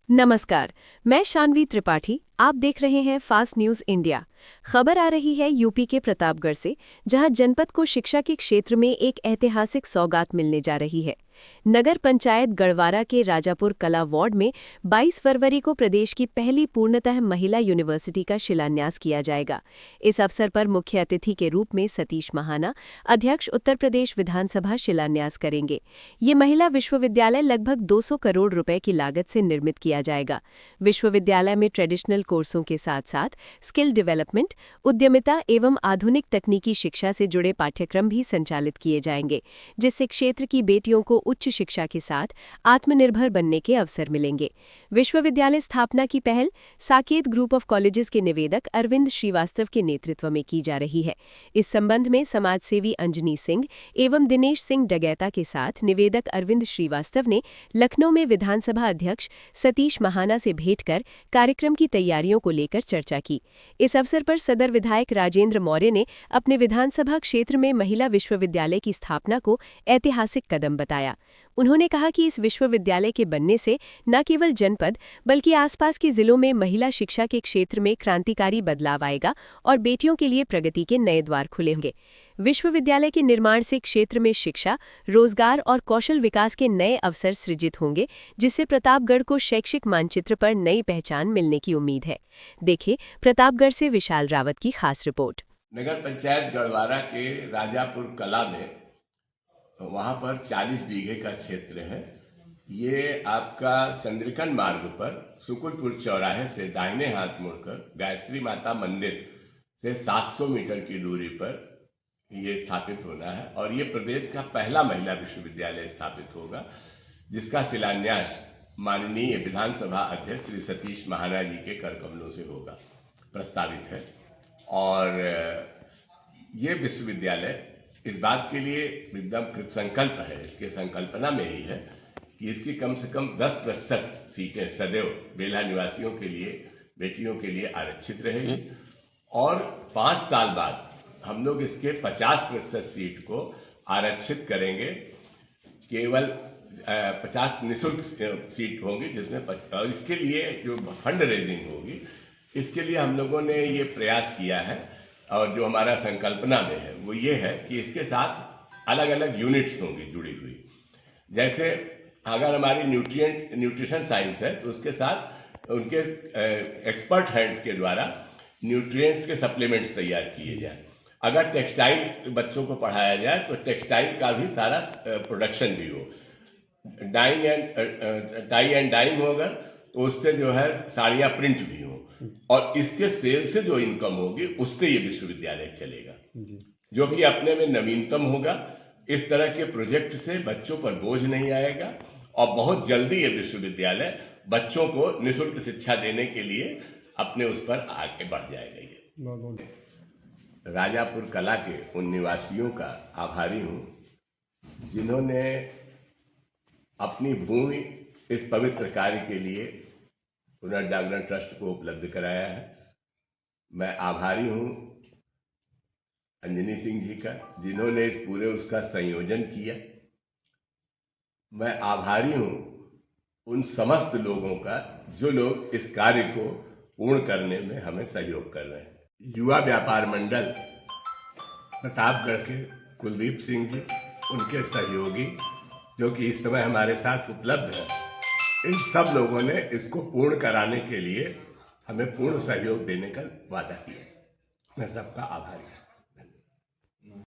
नमस्कार, मैं शानवी त्रिपाठी। आप देख रहे हैं फास्ट न्यूज इंडिया। खबर आ रही है यूपी के प्रतापगढ़ से, जहां जनपद को शिक्षा के क्षेत्र में एक ऐतिहासिक सौगात मिलने जा रही है। नगर पंचायत गढ़वारा के राजापुर कला वार्ड में 22 फरवरी को प्रदेश की पहली पूर्णतः महिला यूनिवर्सिटी का शिलान्यास किया जाएगा। इस अवसर पर मुख्य अतिथि के रूप में सतीश महाना, अध्यक्ष उत्तर प्रदेश विधानसभा, शिलान्यास करेंगे। ये महिला विश्वविद्यालय लगभग 200 करोड़ रुपए की लागत से निर्मित किया जाएगा। विश्वविद्यालय में ट्रेडिशनल कोर्सों के साथ साथ स्किल डेवलपमेंट, उद्यमिता एवं आधुनिक तकनीकी शिक्षा से जुड़े पाठ्यक्रम भी संचालित किए जाएंगे, जिससे क्षेत्र की बेटियों को उच्च शिक्षा के साथ आत्मनिर्भर बनने के अवसर मिलेंगे। विश्वविद्यालय स्थापना की पहल साकेत ग्रुप ऑफ कॉलेजेस के निवेदक अरविंद श्रीवास्तव के नेतृत्व में की जा रही है। इस संबंध में समाजसेवी अंजनी सिंह एवं दिनेश सिंह डगैता के साथ निवेदक अरविंद श्रीवास्तव ने लखनऊ में विधानसभा अध्यक्ष सतीश महाना से भेंट कर कार्यक्रम की तैयारियों को लेकर चर्चा की। इस अवसर पर सदर विधायक राजेंद्र मौर्य ने अपने विधानसभा क्षेत्र में महिला विश्वविद्यालय की स्थापना को ऐतिहासिक कदम बताया। उन्होंने कहा कि इस विश्वविद्यालय के बनने से न केवल जनपद बल्कि आसपास के जिलों में महिला शिक्षा के क्षेत्र में क्रांतिकारी बदलाव आएगा और बेटियों के लिए प्रगति के नए द्वार खुलेंगे। विश्वविद्यालय के निर्माण से क्षेत्र में शिक्षा, रोजगार और कौशल विकास के नए अवसर सृजित होंगे, जिससे प्रतापगढ़ को शैक्षिक मानचित्र पर नई पहचान मिलने की उम्मीद है। देखिए प्रतापगढ़ से विशाल रावत की खास रिपोर्ट। नगर पंचायत गढ़वारा के राजापुर कला में वहाँ पर 40 बीघे का क्षेत्र है। ये आपका चंद्रिकन मार्ग पर सुकुलपुर चौराहे से दाहिने हाथ मुड़कर गायत्री माता मंदिर से 700 मीटर की दूरी पर ये स्थापित होना है और ये प्रदेश का पहला महिला विश्वविद्यालय स्थापित होगा, जिसका शिलान्यास माननीय विधानसभा अध्यक्ष श्री सतीश महाना जी के कर कमलों से होगा, प्रस्तावित है। और ये विश्वविद्यालय इस बात के लिए एकदम कृतसंकल्प है, इसके संकल्पना में ही है कि इसकी कम से कम 10% सीटें सदैव बेला निवासियों के लिए, बेटियों के लिए आरक्षित रहेगी और 5 साल बाद हम लोग इसके 50% सीट को आरक्षित करेंगे। केवल 50 निःशुल्क सीट होंगी, जिसमें और इसके लिए जो फंड रेजिंग होगी, इसके लिए हम लोगों ने ये प्रयास किया है और जो हमारा संकल्पना में है वो ये है कि इसके साथ अलग अलग यूनिट्स होंगी जुड़ी हुई। जैसे अगर हमारी न्यूट्रिशन साइंस है तो उसके साथ उनके एक्सपर्ट हैंड्स के द्वारा न्यूट्रिएंट्स के सप्लीमेंट्स तैयार किए जाए। अगर टेक्सटाइल बच्चों को पढ़ाया जाए तो टेक्सटाइल का भी सारा प्रोडक्शन भी हो। टाई एंड डाइंग होगा तो उससे जो है साड़ियाँ प्रिंट भी हो और इसके सेल से जो इनकम होगी उससे ये विश्वविद्यालय चलेगा, जो कि अपने में नवीनतम होगा। इस तरह के प्रोजेक्ट से बच्चों पर बोझ नहीं आएगा और बहुत जल्दी ये विश्वविद्यालय बच्चोबच्चों को निःशुल्क शिक्षा देने के लिए अपने उस पर आगे बढ़ जाएगा। ये राजापुर कला के उन निवासियों का आभारी हूँ जिन्होंने अपनी भूमि इस पवित्र कार्य के लिए पुनर्जागरण ट्रस्ट को उपलब्ध कराया है। मैं आभारी हूँ अंजनी सिंह जी का, जिन्होंने इस पूरे उसका संयोजन किया। मैं आभारी हूँ उन समस्त लोगों का जो लोग इस कार्य को पूर्ण करने में हमें सहयोग कर रहे हैं। युवा व्यापार मंडल प्रतापगढ़ के कुलदीप सिंह जी, उनके सहयोगी जो कि इस समय हमारे साथ उपलब्ध है, इन सब लोगों ने इसको पूर्ण कराने के लिए हमें पूर्ण सहयोग देने का वादा किया। मैं सबका आभारी हूँ।